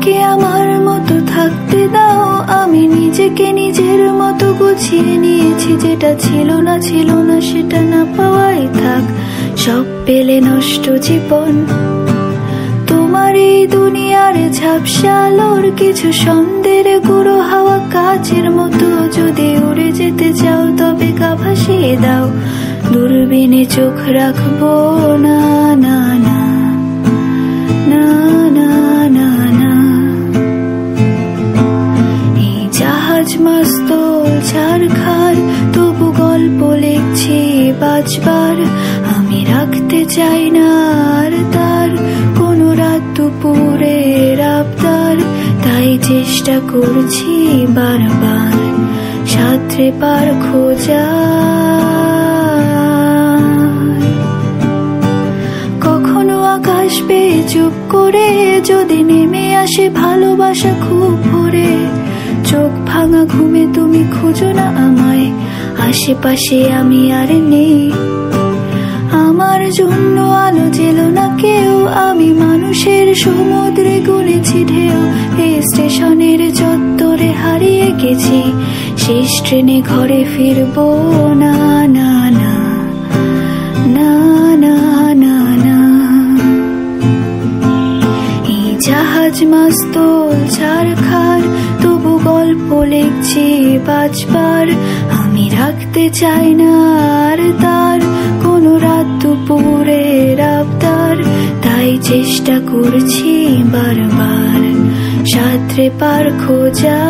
আমাকে আমার মতো থাকতে দাও, আমি নিজেকে নিজের মতো গুছিয়ে নিয়েছি। যেটা ছিল না সেটা না পাওয়াই থাক, সব পেলে নষ্ট জীবন। তোমার এই দুনিয়ার ঝাপসা আলোর কিছু সন্দের গুঁড়ো হাওয়া কাচের মতো, যদি উড়ে যেতে চাও তবে গা ভাসিয়ে দাও, দূরবীনে চোখ রাখবো না না না না না না না। এই জাহাজ মাস্তল ছারখার, তবু গল্প লিখছি বাজবার। আমি রাখতে চাই না আর তার কোনো রাত দুপুরের আবদার, তাই চেষ্টা করছি বারবার সাঁতরে পার খোঁজা। কখনো আকাশ পেয়ে চুপ করে যদি নেমে আসে ভালোবাসা খুব ভোরে, চোখ ভাঙা ঘুমে তুমি খুঁজো না আমায়, আশেপাশে আমি আর নেই। আমার জন্য আলো জেলো না কেউ, আমি মানুষের সমুদ্রে গুনেছি ঢেউ। এই স্টেশনের চত্বরে হারিয়ে গেছি, শেষ ট্রেনে ঘরে ফিরবো না না না না না না না। এই জাহাজ মাস্তল ছারখার, তবু গল্প লিখছি বাজবার। আমি রাখতে চাই না আর তার কোনো রাত দুপুরের আবদার, তাই চেষ্টা করছি বারবার সাঁতরে পার খোঁজা।